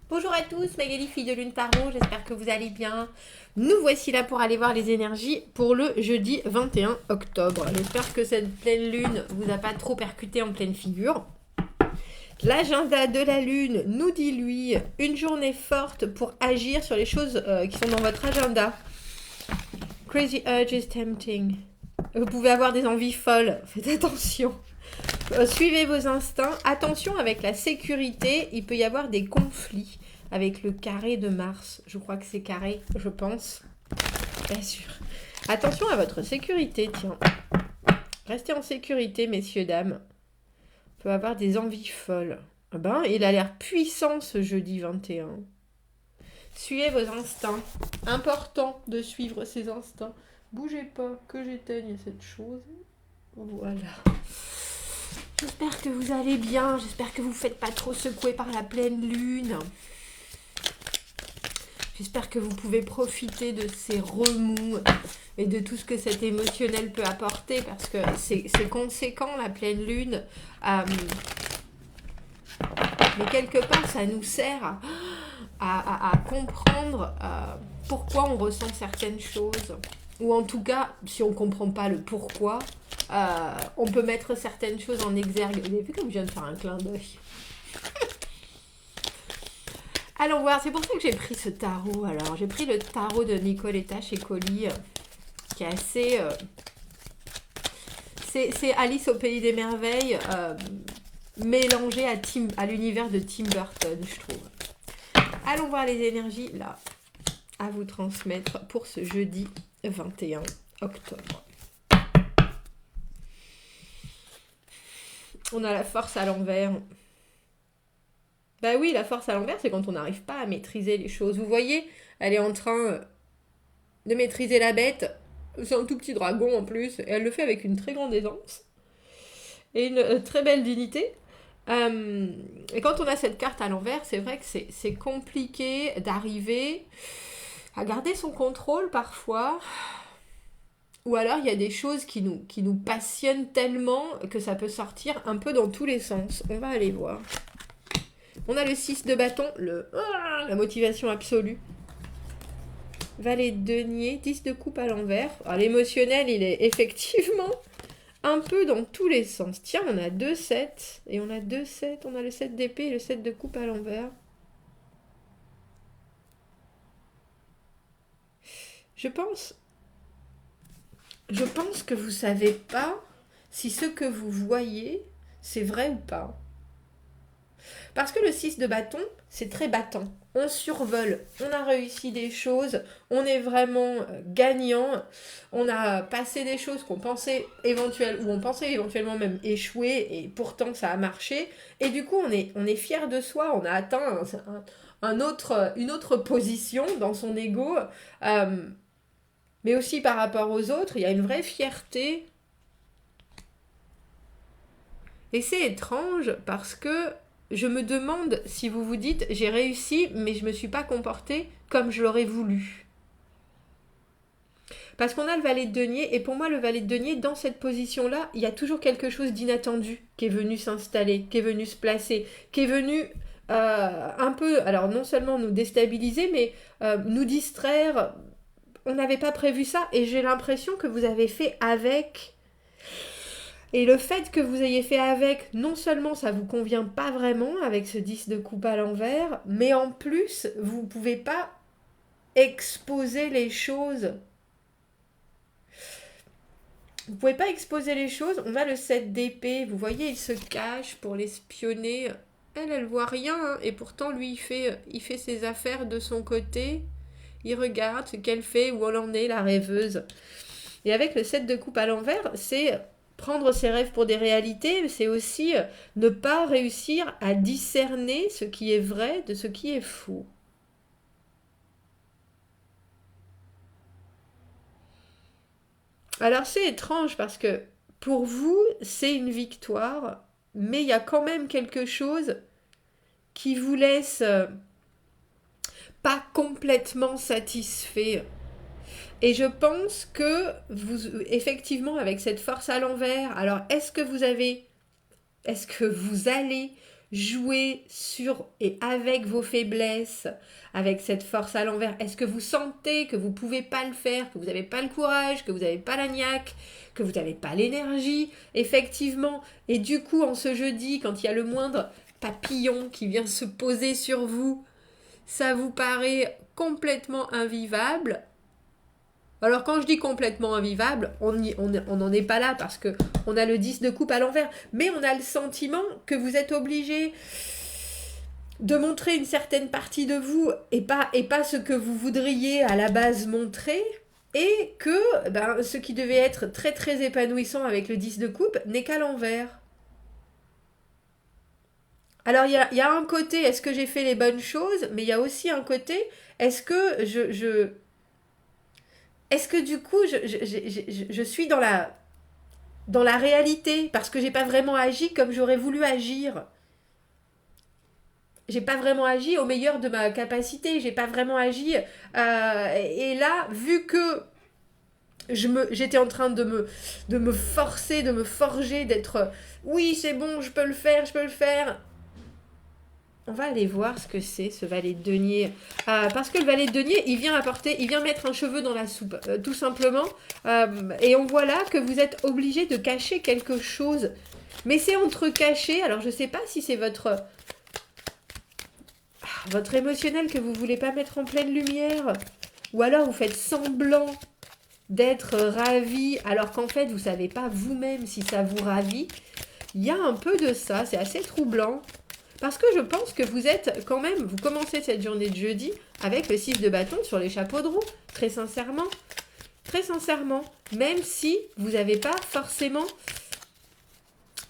Bonjour à tous, Magali, fille de Lune Tarot, j'espère que vous allez bien. Nous voici là pour aller voir les énergies pour le jeudi 21 octobre. J'espère que cette pleine lune vous a pas trop percuté en pleine figure. L'agenda de la lune nous dit lui une journée forte pour agir sur les choses qui sont dans votre agenda. Crazy urges tempting. Vous pouvez avoir des envies folles, faites attention. Suivez vos instincts. Attention avec la sécurité, il peut y avoir des conflits avec le carré de Mars. Je crois que c'est carré, je pense. Bien sûr. Attention à votre sécurité, tiens. Restez en sécurité, messieurs, dames. On peut avoir des envies folles. Ah ben, il a l'air puissant ce jeudi 21. Suivez vos instincts. Important de suivre ses instincts. Bougez pas, que j'éteigne cette chose. Voilà. J'espère que vous allez bien, j'espère que vous ne faites pas trop secouer par la pleine lune. J'espère que vous pouvez profiter de ces remous et de tout ce que cet émotionnel peut apporter parce que c'est conséquent la pleine lune. Mais quelque part, ça nous sert à comprendre pourquoi on ressent certaines choses. Ou en tout cas, si on ne comprend pas le pourquoi, on peut mettre certaines choses en exergue. Vous avez vu comme je viens de faire un clin d'œil. Allons voir, c'est pour ça que j'ai pris ce tarot. Alors, j'ai pris le tarot de Nicoletta chez Colli, qui est assez... c'est Alice au Pays des Merveilles, mélangé à l'univers de Tim Burton, je trouve. Allons voir les énergies, là, à vous transmettre pour ce jeudi 21 octobre. On a la force à l'envers. Bah oui, la force à l'envers, c'est quand on n'arrive pas à maîtriser les choses. Vous voyez, elle est en train de maîtriser la bête. C'est un tout petit dragon en plus. Et elle le fait avec une très grande aisance. Et une très belle dignité. Et quand on a cette carte à l'envers, c'est vrai que c'est compliqué d'arriver à garder son contrôle parfois. Ou alors il y a des choses qui nous passionnent tellement que ça peut sortir un peu dans tous les sens. On va aller voir. On a le 6 de bâton, la motivation absolue. Valet de denier, 10 de coupe à l'envers. Alors l'émotionnel, il est effectivement un peu dans tous les sens. Tiens, on a 2 7 et on a 2 7. On a le 7 d'épée et le 7 de coupe à l'envers. Je pense que vous savez pas si ce que vous voyez, c'est vrai ou pas. Parce que le 6 de bâton, c'est très battant. On survole, on a réussi des choses, on est vraiment gagnant, on a passé des choses qu'on pensait on pensait éventuellement même échouer, et pourtant ça a marché. Et du coup, on est fier de soi, on a atteint une autre position dans son ego, mais aussi par rapport aux autres, il y a une vraie fierté. Et c'est étrange parce que je me demande si vous vous dites j'ai réussi mais je ne me suis pas comportée comme je l'aurais voulu. Parce qu'on a le valet de denier et pour moi le valet de denier dans cette position-là, il y a toujours quelque chose d'inattendu qui est venu s'installer, qui est venu se placer, qui est venu un peu, alors non seulement nous déstabiliser mais nous distraire. On n'avait pas prévu ça et j'ai l'impression que vous avez fait avec. Et le fait que vous ayez fait avec, non seulement ça vous convient pas vraiment avec ce 10 de coupe à l'envers, mais en plus, vous ne pouvez pas exposer les choses. Vous ne pouvez pas exposer les choses. On a le 7 d'épée, vous voyez, il se cache pour l'espionner. Elle voit rien, hein, et pourtant, lui, il fait ses affaires de son côté. Il regarde ce qu'elle fait, où elle en est, la rêveuse. Et avec le 7 de coupe à l'envers, c'est prendre ses rêves pour des réalités, c'est aussi ne pas réussir à discerner ce qui est vrai de ce qui est faux. Alors c'est étrange parce que pour vous, c'est une victoire, mais il y a quand même quelque chose qui vous laisse pas complètement satisfait. Et je pense que vous, effectivement, avec cette force à l'envers, alors est-ce que vous allez jouer sur et avec vos faiblesses, avec cette force à l'envers? Est-ce que vous sentez que vous ne pouvez pas le faire, que vous n'avez pas le courage, que vous n'avez pas la niaque, que vous n'avez pas l'énergie? Effectivement. Et du coup, en ce jeudi, quand il y a le moindre papillon qui vient se poser sur vous, ça vous paraît complètement invivable. Alors quand je dis complètement invivable, on n'en est pas là parce que on a le 10 de coupe à l'envers, mais on a le sentiment que vous êtes obligé de montrer une certaine partie de vous et pas ce que vous voudriez à la base montrer, et que ce qui devait être très très épanouissant avec le 10 de coupe n'est qu'à l'envers. Alors il y a un côté, est-ce que j'ai fait les bonnes choses, mais il y a aussi un côté, est-ce que est-ce que du coup je suis dans la réalité parce que j'ai pas vraiment agi comme j'aurais voulu agir. J'ai pas vraiment agi au meilleur de ma capacité, j'ai pas vraiment agi. Et là, vu que j'étais en train de me forcer, de me forger, d'être oui, c'est bon, je peux le faire, je peux le faire. On va aller voir ce que c'est, ce valet de denier. Parce que le valet de denier, il vient mettre un cheveu dans la soupe, tout simplement. Et on voit là que vous êtes obligé de cacher quelque chose. Mais c'est entre caché, alors je ne sais pas si c'est votre émotionnel que vous ne voulez pas mettre en pleine lumière. Ou alors vous faites semblant d'être ravi, alors qu'en fait, vous ne savez pas vous-même si ça vous ravit. Il y a un peu de ça, c'est assez troublant. Parce que je pense que vous êtes quand même, vous commencez cette journée de jeudi avec le 6 de bâton sur les chapeaux de roue, très sincèrement, même si vous n'avez pas forcément,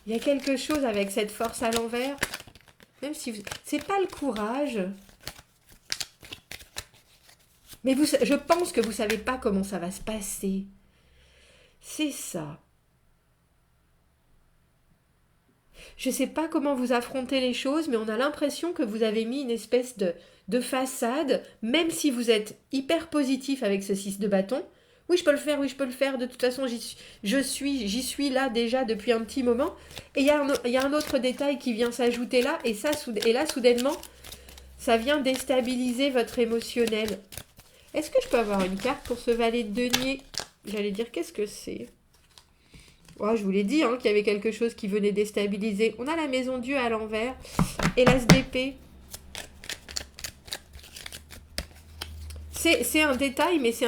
il y a quelque chose avec cette force à l'envers, même si c'est pas le courage, mais je pense que vous savez pas comment ça va se passer, c'est ça. Je ne sais pas comment vous affrontez les choses, mais on a l'impression que vous avez mis une espèce de façade, même si vous êtes hyper positif avec ce 6 de bâton. Oui, je peux le faire, de toute façon, j'y suis là déjà depuis un petit moment. Et il y a un autre détail qui vient s'ajouter là, et là, soudainement, ça vient déstabiliser votre émotionnel. Est-ce que je peux avoir une carte pour ce valet de denier? J'allais dire, qu'est-ce que c'est? Oh, je vous l'ai dit qu'il y avait quelque chose qui venait déstabiliser. On a la maison Dieu à l'envers et l'as d'épée. C'est un détail, mais c'est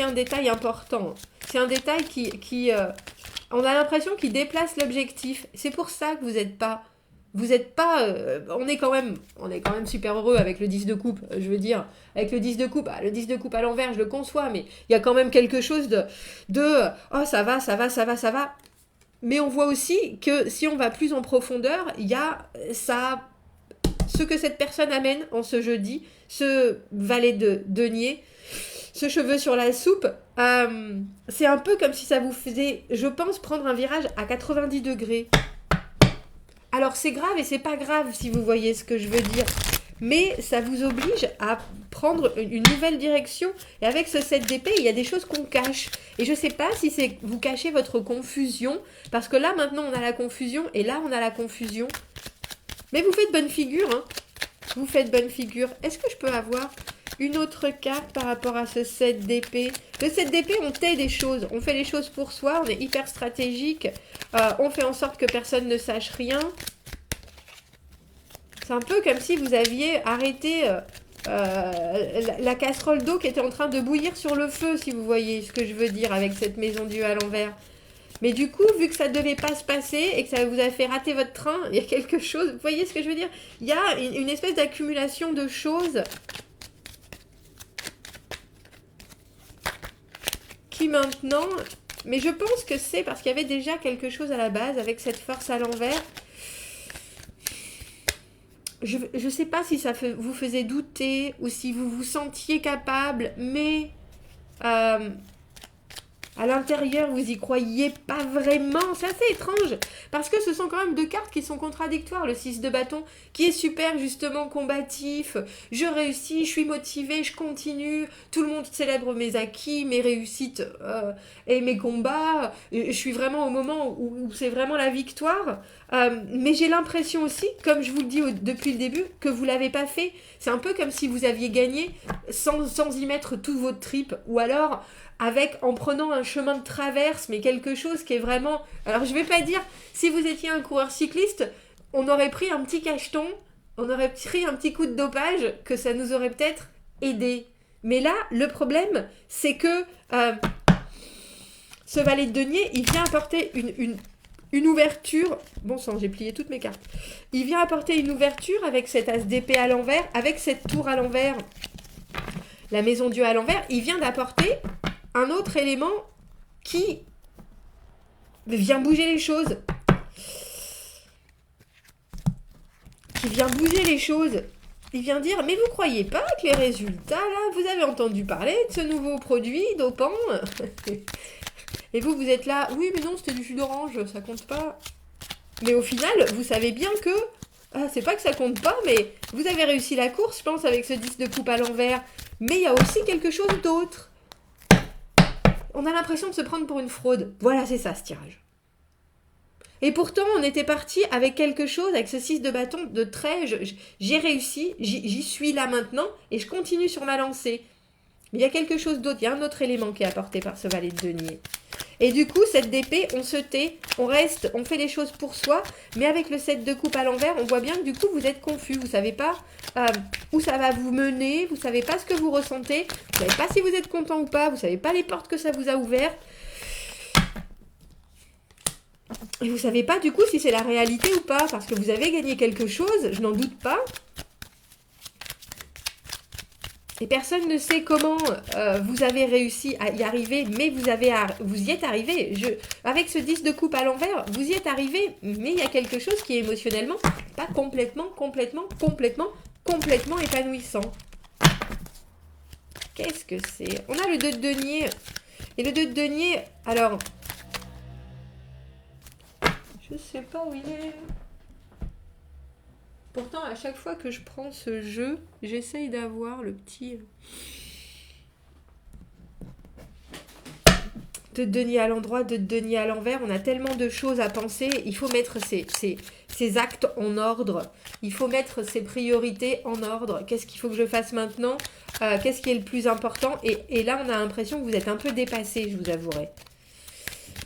un détail important. C'est un détail qui on a l'impression qu'il déplace l'objectif. C'est pour ça que vous n'êtes pas... on est quand même super heureux avec le 10 de coupe, je veux dire. Avec le 10 de coupe, le 10 de coupe à l'envers, je le conçois, mais il y a quand même quelque chose de oh, ça va. Mais on voit aussi que si on va plus en profondeur, il y a ce que cette personne amène en ce jeudi, ce valet de denier, ce cheveu sur la soupe. C'est un peu comme si ça vous faisait, je pense, prendre un virage à 90 degrés. Alors c'est grave et c'est pas grave si vous voyez ce que je veux dire. Mais ça vous oblige à prendre une nouvelle direction. Et avec ce 7 d'épée, il y a des choses qu'on cache. Et je ne sais pas si c'est vous cachez votre confusion. Parce que là, maintenant, on a la confusion. Et là, on a la confusion. Mais vous faites bonne figure. Vous faites bonne figure. Est-ce que je peux avoir une autre carte par rapport à ce 7 d'épée? Le 7 d'épée, on tait des choses. On fait les choses pour soi. On est hyper stratégique. On fait en sorte que personne ne sache rien. C'est un peu comme si vous aviez arrêté la casserole d'eau qui était en train de bouillir sur le feu, si vous voyez ce que je veux dire avec cette maison Dieu à l'envers. Mais du coup, vu que ça ne devait pas se passer et que ça vous a fait rater votre train, il y a quelque chose, vous voyez ce que je veux dire? Il y a une espèce d'accumulation de choses qui maintenant... Mais je pense que c'est parce qu'il y avait déjà quelque chose à la base avec cette force à l'envers. Je ne sais pas si ça vous faisait douter ou si vous vous sentiez capable, mais À l'intérieur, vous y croyez pas vraiment. C'est assez étrange. Parce que ce sont quand même deux cartes qui sont contradictoires. Le 6 de bâton, qui est super, justement, combatif. Je réussis, je suis motivée, je continue. Tout le monde célèbre mes acquis, mes réussites et mes combats. Je suis vraiment au moment où c'est vraiment la victoire. Mais j'ai l'impression aussi, comme je vous le dis depuis le début, que vous l'avez pas fait. C'est un peu comme si vous aviez gagné sans y mettre toutes vos tripes. Ou alors en prenant un chemin de traverse, mais quelque chose qui est vraiment... Alors je vais pas dire, si vous étiez un coureur cycliste, on aurait pris un petit cacheton, on aurait pris un petit coup de dopage, que ça nous aurait peut-être aidé. Mais là, le problème, c'est que ce valet de denier, il vient apporter une ouverture. Bon sang, j'ai plié toutes mes cartes. Il vient apporter une ouverture avec cet as d'épée à l'envers, avec cette tour à l'envers, la maison Dieu à l'envers. Il vient d'apporter un autre élément qui vient bouger les choses. Qui vient bouger les choses. Il vient dire, mais vous croyez pas que les résultats, là, vous avez entendu parler de ce nouveau produit dopant? Et vous êtes là, oui, mais non, c'était du jus d'orange, ça compte pas. Mais au final, vous savez bien que, c'est pas que ça compte pas, mais vous avez réussi la course, je pense, avec ce 10 de coupe à l'envers. Mais il y a aussi quelque chose d'autre. On a l'impression de se prendre pour une fraude. Voilà, c'est ça, ce tirage. Et pourtant, on était parti avec quelque chose, avec ce 6 de bâton, de trait. J'ai réussi, j'y suis là maintenant, et je continue sur ma lancée. Mais il y a quelque chose d'autre, il y a un autre élément qui est apporté par ce valet de denier. Et du coup, cette d'épée, on se tait, on reste, on fait les choses pour soi, mais avec le 7 de coupe à l'envers, on voit bien que du coup, vous êtes confus, vous savez pas où ça va vous mener, vous savez pas ce que vous ressentez, vous savez pas si vous êtes content ou pas, vous savez pas les portes que ça vous a ouvertes. Et vous savez pas du coup si c'est la réalité ou pas, parce que vous avez gagné quelque chose, je n'en doute pas. Et personne ne sait comment vous avez réussi à y arriver, mais vous y êtes arrivé. Avec ce 10 de coupe à l'envers, vous y êtes arrivé, mais il y a quelque chose qui est émotionnellement pas complètement épanouissant. Qu'est-ce que c'est? On a le 2 de denier. Et le 2 de denier, alors... Je sais pas où il est. Pourtant, à chaque fois que je prends ce jeu, j'essaye d'avoir le petit... de denier à l'endroit, de denier à l'envers. On a tellement de choses à penser. Il faut mettre ses actes en ordre. Il faut mettre ses priorités en ordre. Qu'est-ce qu'il faut que je fasse maintenant? Qu'est-ce qui est le plus important? Et là, on a l'impression que vous êtes un peu dépassé, je vous avouerai.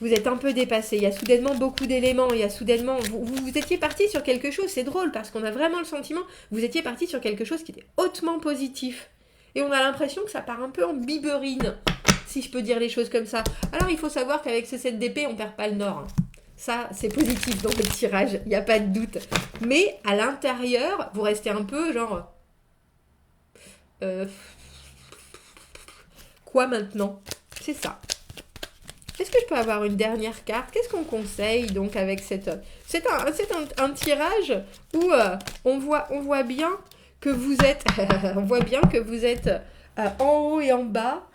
Vous êtes un peu dépassé. Il y a soudainement beaucoup d'éléments. Il y a soudainement... Vous étiez parti sur quelque chose. C'est drôle parce qu'on a vraiment le sentiment... Vous étiez parti sur quelque chose qui était hautement positif. Et on a l'impression que ça part un peu en biberine, si je peux dire les choses comme ça. Alors, il faut savoir qu'avec ce 7 d'épée, on perd pas le nord. Ça, c'est positif dans le tirage. Il n'y a pas de doute. Mais à l'intérieur, vous restez un peu genre... Quoi maintenant? C'est ça. Est-ce que je peux avoir une dernière carte? Qu'est-ce qu'on conseille donc avec cette... C'est un tirage où on voit bien que vous êtes... on voit bien que vous êtes en haut et en bas.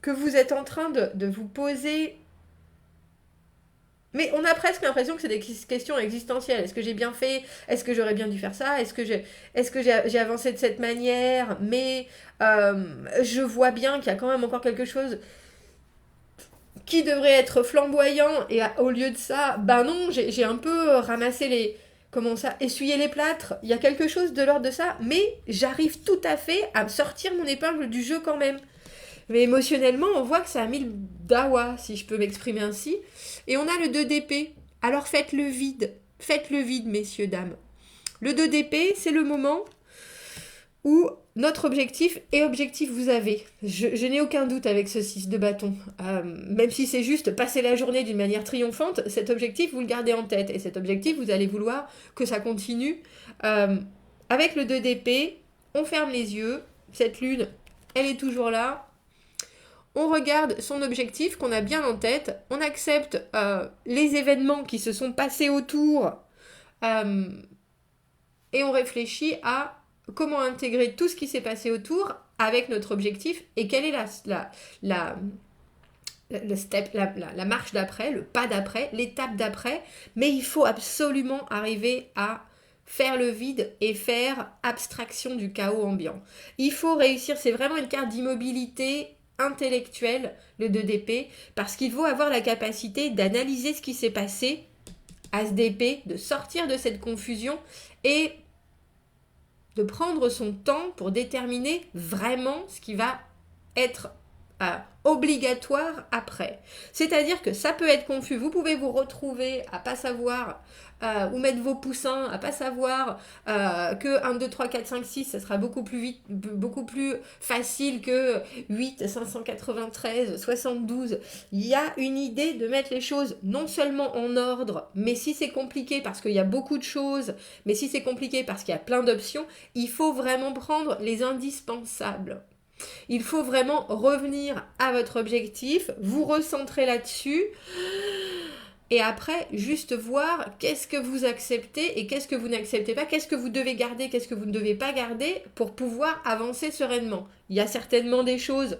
Que vous êtes en train de vous poser... Mais on a presque l'impression que c'est des questions existentielles. Est-ce que j'ai bien fait? Est-ce que j'aurais bien dû faire ça? Est-ce que j'ai avancé de cette manière? Mais je vois bien qu'il y a quand même encore quelque chose qui devrait être flamboyant. Et au lieu de ça, ben non, j'ai un peu ramassé les... Comment ça? Essuyer les plâtres. Il y a quelque chose de l'ordre de ça. Mais j'arrive tout à fait à sortir mon épingle du jeu quand même. Mais émotionnellement, on voit que ça a mis le dawa, si je peux m'exprimer ainsi. Et on a le 2 d'épée. Alors faites le vide. Faites le vide, messieurs, dames. Le 2 d'épée, c'est le moment où notre objectif est objectif vous avez. Je n'ai aucun doute avec ce 6 de bâton. Même si c'est juste passer la journée d'une manière triomphante, cet objectif, vous le gardez en tête. Et cet objectif, vous allez vouloir que ça continue. Avec le 2 d'épée, on ferme les yeux. Cette lune, elle est toujours là. On regarde son objectif qu'on a bien en tête, on accepte les événements qui se sont passés autour et on réfléchit à comment intégrer tout ce qui s'est passé autour avec notre objectif et quelle est le step, la marche d'après, le pas d'après, l'étape d'après, mais il faut absolument arriver à faire le vide et faire abstraction du chaos ambiant. Il faut réussir, c'est vraiment une carte d'immobilité intellectuelle, le 2DP, parce qu'il faut avoir la capacité d'analyser ce qui s'est passé à ce DP, de sortir de cette confusion et de prendre son temps pour déterminer vraiment ce qui va être obligatoire après. C'est-à-dire que ça peut être confus. Vous pouvez vous retrouver à pas savoir où mettre vos poussins, à pas savoir que 1, 2, 3, 4, 5, 6, ça sera beaucoup plus vite, beaucoup plus facile que 8, 593, 72. Il y a une idée de mettre les choses non seulement en ordre, mais si c'est compliqué parce qu'il y a beaucoup de choses, mais si c'est compliqué parce qu'il y a plein d'options, il faut vraiment prendre les indispensables. Il faut vraiment revenir à votre objectif, vous recentrer là-dessus et après juste voir qu'est-ce que vous acceptez et qu'est-ce que vous n'acceptez pas, qu'est-ce que vous devez garder, qu'est-ce que vous ne devez pas garder pour pouvoir avancer sereinement. Il y a certainement des choses,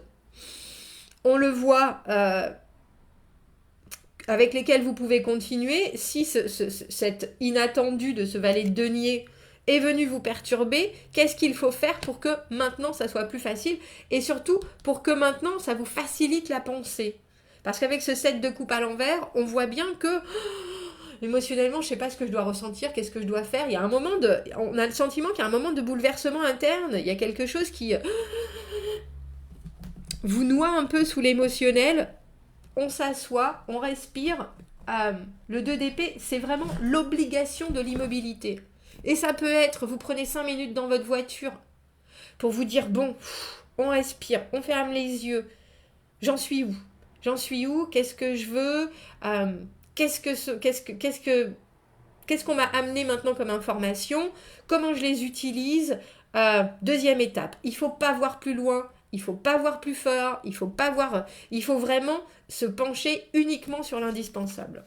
on le voit, avec lesquelles vous pouvez continuer. Si cet inattendu de ce valet de denier est venu vous perturber, qu'est-ce qu'il faut faire pour que maintenant ça soit plus facile et surtout pour que maintenant ça vous facilite la pensée. Parce qu'avec ce 7 de coupe à l'envers, on voit bien que émotionnellement, je ne sais pas ce que je dois ressentir, qu'est-ce que je dois faire. Il y a un moment on a le sentiment qu'il y a un moment de bouleversement interne, il y a quelque chose qui vous noie un peu sous l'émotionnel. On s'assoit, on respire. Le 2DP, c'est vraiment l'obligation de l'immobilité. Et ça peut être, vous prenez 5 minutes dans votre voiture pour vous dire, bon, on respire, on ferme les yeux. J'en suis où ? Qu'est-ce que je veux ? Qu'est-ce qu'on m'a amené maintenant comme information ? Comment je les utilise ? Deuxième étape, il ne faut pas voir plus loin, il ne faut pas voir plus fort, il faut vraiment se pencher uniquement sur l'indispensable.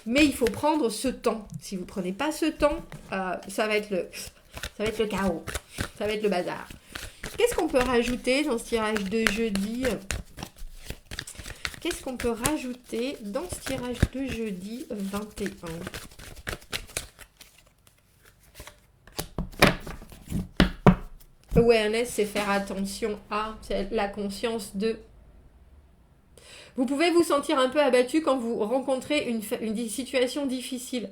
Mais il faut prendre ce temps. Si vous ne prenez pas ce temps, ça va être le chaos. Ça va être le bazar. Qu'est-ce qu'on peut rajouter dans ce tirage de jeudi ? Qu'est-ce qu'on peut rajouter dans ce tirage de jeudi 21 ? Awareness, c'est faire attention à, c'est la conscience de... Vous pouvez vous sentir un peu abattu quand vous rencontrez une situation difficile.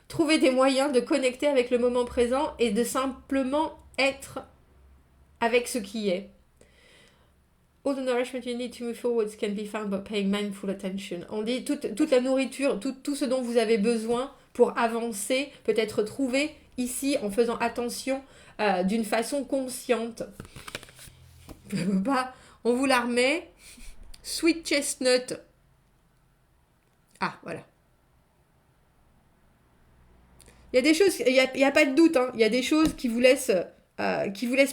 Trouvez des moyens de connecter avec le moment présent et de simplement être avec ce qui est. All the nourishment you need to move forwards can be found by paying mindful attention. On dit toute la nourriture, tout ce dont vous avez besoin pour avancer peut être trouvé ici en faisant attention d'une façon consciente. On vous la remet. Sweet chestnut. Ah, voilà. Il y a des choses, il n'y a pas de doute, hein. Il y a des choses qui vous laissent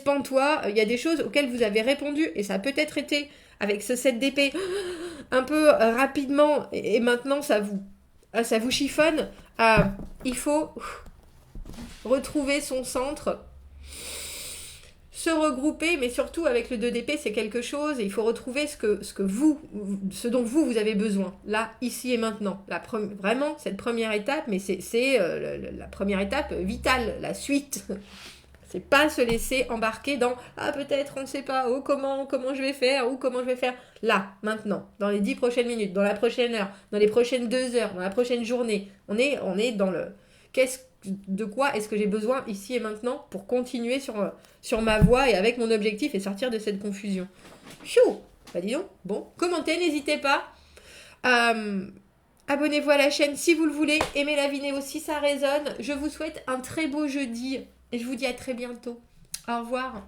pantois. Il y a des choses auxquelles vous avez répondu et ça a peut-être été avec ce 7 d'épée un peu rapidement et maintenant ça vous chiffonne. Il faut retrouver son centre, se regrouper, mais surtout avec le 2DP, c'est quelque chose et il faut retrouver ce dont vous avez besoin, là, ici et maintenant. Vraiment, cette première étape, mais c'est la première étape vitale, la suite. C'est pas se laisser embarquer dans « Ah, peut-être, on ne sait pas, comment je vais faire, ou comment je vais faire. » Là, maintenant, dans les 10 prochaines minutes, dans la prochaine heure, dans les prochaines 2 heures, dans la prochaine journée. On est dans le... De quoi est-ce que j'ai besoin ici et maintenant pour continuer sur ma voie et avec mon objectif et sortir de cette confusion. Chou, bah dis donc. Bon, commentez, n'hésitez pas. Abonnez-vous à la chaîne si vous le voulez. Aimez la vidéo si ça résonne. Je vous souhaite un très beau jeudi et je vous dis à très bientôt. Au revoir.